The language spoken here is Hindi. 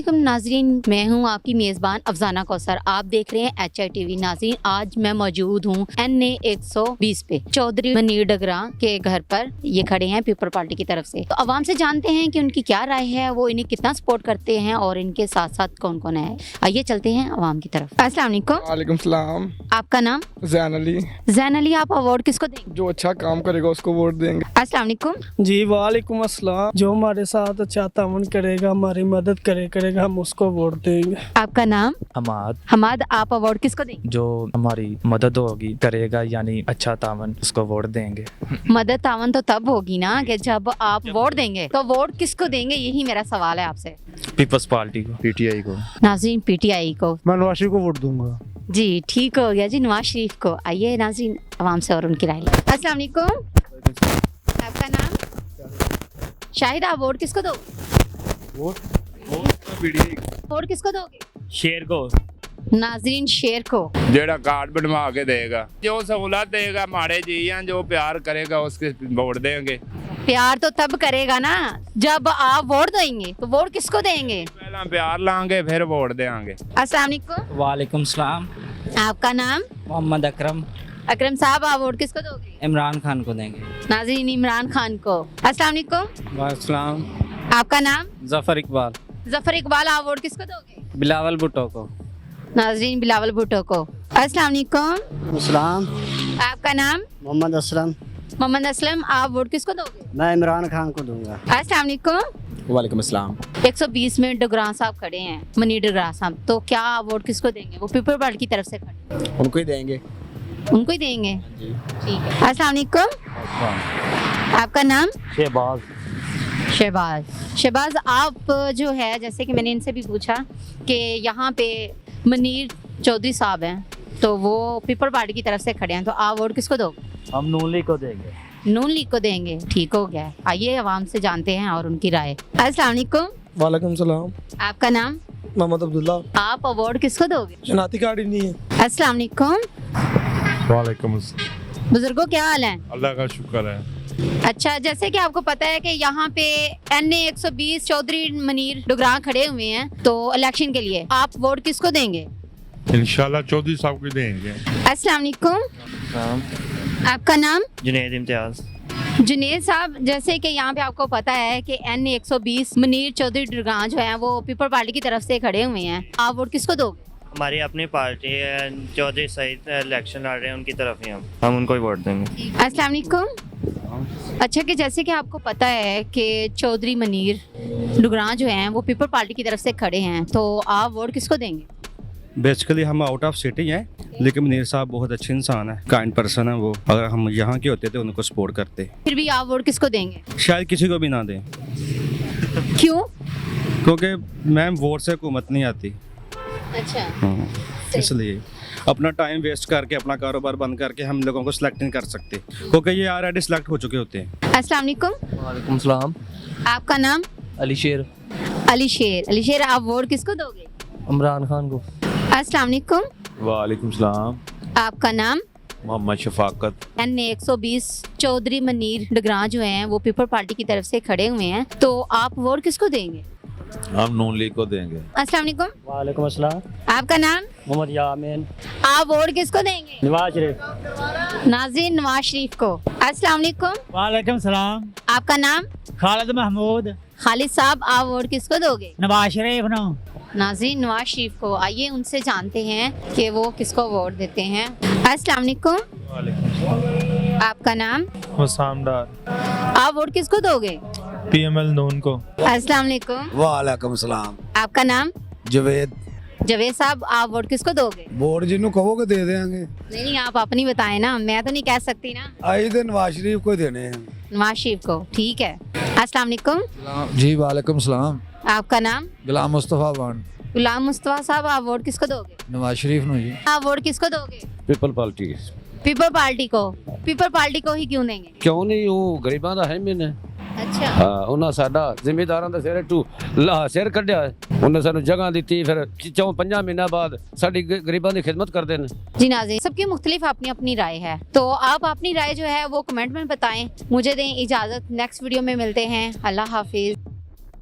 अस्सलामुअलैकुम नाजरीन, मैं हूं आपकी मेज़बान अफजाना कौसर। आप देख रहे हैं HITV। नाजरीन, आज मैं मौजूद हूं NA 120 पे चौधरी मनीर डगरा के घर पर। ये खड़े हैं पीपल पार्टी की तरफ से। तो अवाम से जानते हैं कि उनकी क्या राय है, वो इन्हें कितना सपोर्ट करते हैं और इनके साथ साथ कौन कौन है। आइए चलते हैं अवाम की तरफ। अस्सलाम वालेकुम। वालेकुम सलाम। आपका नाम? जैन अली। जैन अली, आप अवार्ड किसको देंगे? जो अच्छा काम करेगा उसको वोट देंगे। अस्सलाम वालेकुम। जी वालेकुम अस्सलाम। जो हमारे साथ अच्छा ताउन करेगा, हमारी मदद करेगा, हम उसको वोट देंगे। आपका नाम? हमाद, आप अवार्ड किसको देंगे? जो हमारी मदद होगी करेगा, यानी अच्छा तावन, उसको वोट देंगे। मदद तावन तो तब होगी ना कि जब आप वोट देंगे। तो वोट किसको देंगे, यही मेरा सवाल है आपसे। पीपल्स पार्टी को, PTI को। नाज़रीन, PTI को। मैं नवाज शरीफ को वोट दूंगा। जी ठीक हो गया जी, नवाज शरीफ को। आइए नाज़रीन अवाम से और उनकी राय लें। अस्सलाम वालेकुम। आपका नाम? शाहिद, आप वोट किसको दो? वोट किसको दोगे? शेर को। नाज़रीन, शेर को। जेड़ा कार्ड बनवा के देगा, जो सहूलत देगा हमारे जियां, जो प्यार करेगा उसके वोट देंगे। प्यार तो तब करेगा ना जब आप वोट देंगे। तो वोट किसको देंगे? पहला प्यार लांगे फिर वोट देंगे। अस्सलाम वालेकुम। वालेकुम सलाम। आपका नाम? मोहम्मद अकरम। अकरम साहब, आप वोट किसको दोगे? इमरान खान को देंगे। नाज़रीन, इमरान खान को। अस्सलाम वालेकुम। वालेकुम। आपका नाम? जफर इकबाल। जफर इकबाल, आप वोट किसको दोगे? बिलावल भुट्टो को। नाज़रीन, बिलावल भुट्टो को। अस्सलाम वालेकुम। सलाम। आपका नाम? मोहम्मद असलम। मोहम्मद असलम, आप वोट किसको दोगे? मैं इमरान खान को दूंगा। अस्सलाम वालेकुम। वालेकुम अस्सलाम। 120 में डगरा साहब खड़े हैं, मनीर डगरा साहब। तो क्या आप वोट किसको देंगे? वो पीपल पार्टी की तरफ से खड़े, उनको ही देंगे। उनको ही देंगे। ठीक है। अस्सलाम वालेकुम। आपका नाम? शहबाज। शहबाज, आप जो है, जैसे कि मैंने इनसे भी पूछा कि यहाँ पे मनीर चौधरी साहब हैं, तो वो पीपल पार्टी की तरफ से खड़े हैं। तो आप वोट किसको दोगे? हम नून लीग को देंगे। नून लीग को देंगे। ठीक हो गया। आइए अवाम से जानते हैं और उनकी राय। अस्सलाम वालेकुम। वालेकुम सलाम। आपका नाम? मोहम्मद अब्दुल्ला। आप अवार्ड किसको दोगे? शनाती कार्ड ही नहीं है। अस्सलाम वालेकुम। वालेकुम बुजुर्गों, क्या हाल है? अल्लाह का शुक्र है। अच्छा, जैसे कि आपको पता है कि यहाँ पे NA 120 चौधरी मनीर डगरा खड़े हुए हैं, तो इलेक्शन के लिए आप वोट किसको देंगे? इंशाल्लाह चौधरी साहब को देंगे। अस्सलाम वालेकुम। आपका नाम? जुनैद इम्तियाज। जुनैद साहब, जैसे कि यहाँ पे आपको पता है कि NA 120 मनीर चौधरी डगरा जो है वो पीपल पार्टी की तरफ से खड़े हुए हैं। आप वोट किसको दोगे? हमारी अपनी पार्टी है, चौधरी सईद इलेक्शन लड़ रहे हैं, उनकी तरफ ही हम उनको ही वोट देंगे। अस्सलाम वालेकुम। अच्छा, कि जैसे कि आपको पता है कि चौधरी मनीर डगरा जो हैं वो पीपल पार्टी की तरफ से खड़े हैं, तो आप वोट किसको देंगे? बेसिकली हम आउट ऑफ सिटी हैं, लेकिन मनीर साहब बहुत अच्छे इंसान है, काइंड पर्सन है वो। अगर हम यहाँ के होते तो उनको सपोर्ट करते। फिर भी आप वोट किसको देंगे? शायद किसी को भी ना दें, क्यों? क्योंकि मैम वोट से हुकूमत नहीं आती। अच्छा, हाँ, इसलिए अपना टाइम वेस्ट करके अपना कारोबार बंद करके हम लोगों को सिलेक्ट नहीं कर सकते, क्योंकि ये ऑलरेडी सिलेक्ट हो चुके होते हैं। अस्सलाम वालेकुम। वालेकुम सलाम। आपका नाम? अली शेर। अली शेर, आप वोट किसको दोगे? इमरान खान को। अस्सलाम वालेकुम। वालेकुम सलाम। आपका नाम? मोहम्मद शफाकत। NA 120 चौधरी मनीर डगरा जो हैं वो पीपल पार्टी की तरफ से खड़े हुए हैं, तो आप वोट किसको देंगे? हम नून लीग को देंगे। अस्सलाम वालेकुम। वालेकुम अस्सलाम। आपका नाम? मोहम्मद यामीन। आप वोट किसको देंगे? नवाज शरीफ। नाज़रीन, नवाज शरीफ को। अस्सलाम वालेकुम। वालेकुम सलाम। आपका नाम? खालिद महमूद। खालिद साहब, आप वोट किसको दोगे? नवाज शरीफ नो। नाज़रीन, नवाज शरीफ को। आइए उनसे जानते हैं कि वो किसको वोट देते हैं। अस्सलाम वालेकुम। आपका नाम? हुसाम डार। आप वोट किसको दोगे? PML नून को। अस्सलाम वालेकुम। वालेकुम सलाम। आपका नाम? जवेद। जवेद साहब, आप वोट किसको दोगे? वोट जिन्हों कहोगे दे देंगे। नहीं, आप अपनी बताएं ना, मैं तो नहीं कह सकती ना। आई दे नवाज शरीफ को देने हैं। नवाज शरीफ को। ठीक है। अस्सलाम वालेकुम। जी वालेकुम सलाम। आपका नाम? गुलाम मुस्तफा वान। गुलाम मुस्तफा साहब, आप वोट किसको दोगे? नवाज शरीफ नो जी। आप वोट किसको दोगे? People party. पीपल पार्टी को। पीपल पार्टी को ही क्यों देंगे? क्यों नहीं, वो गरीबां ਦਾ ਹੈ ਮੈਨੇ। अच्छा, ਉਹਨਾਂ ਸਾਡਾ ਜ਼ਿਮੀਦਾਰਾਂ ਦਾ ਸਿਰ ਟੂ ਸਿਰ ਕੱਢਿਆ ਹੈ। ਉਹਨੇ ਸਾਨੂੰ ਜਗ੍ਹਾ ਦਿੱਤੀ, ਫਿਰ 4-5 ਮਹੀਨਾ ਬਾਅਦ ਸਾਡੀ ਗਰੀਬਾਂ ਦੀ ਖਿਦਮਤ ਕਰਦੇ ਨੇ। जी नाज़रीन, सबकी मुख्तलिफ अपनी अपनी राय है, तो आप अपनी राय जो है वो कमेंट में बताएं। मुझे दें इजाज़त, नेक्स्ट वीडियो में मिलते हैं। अल्लाह हाफिज़।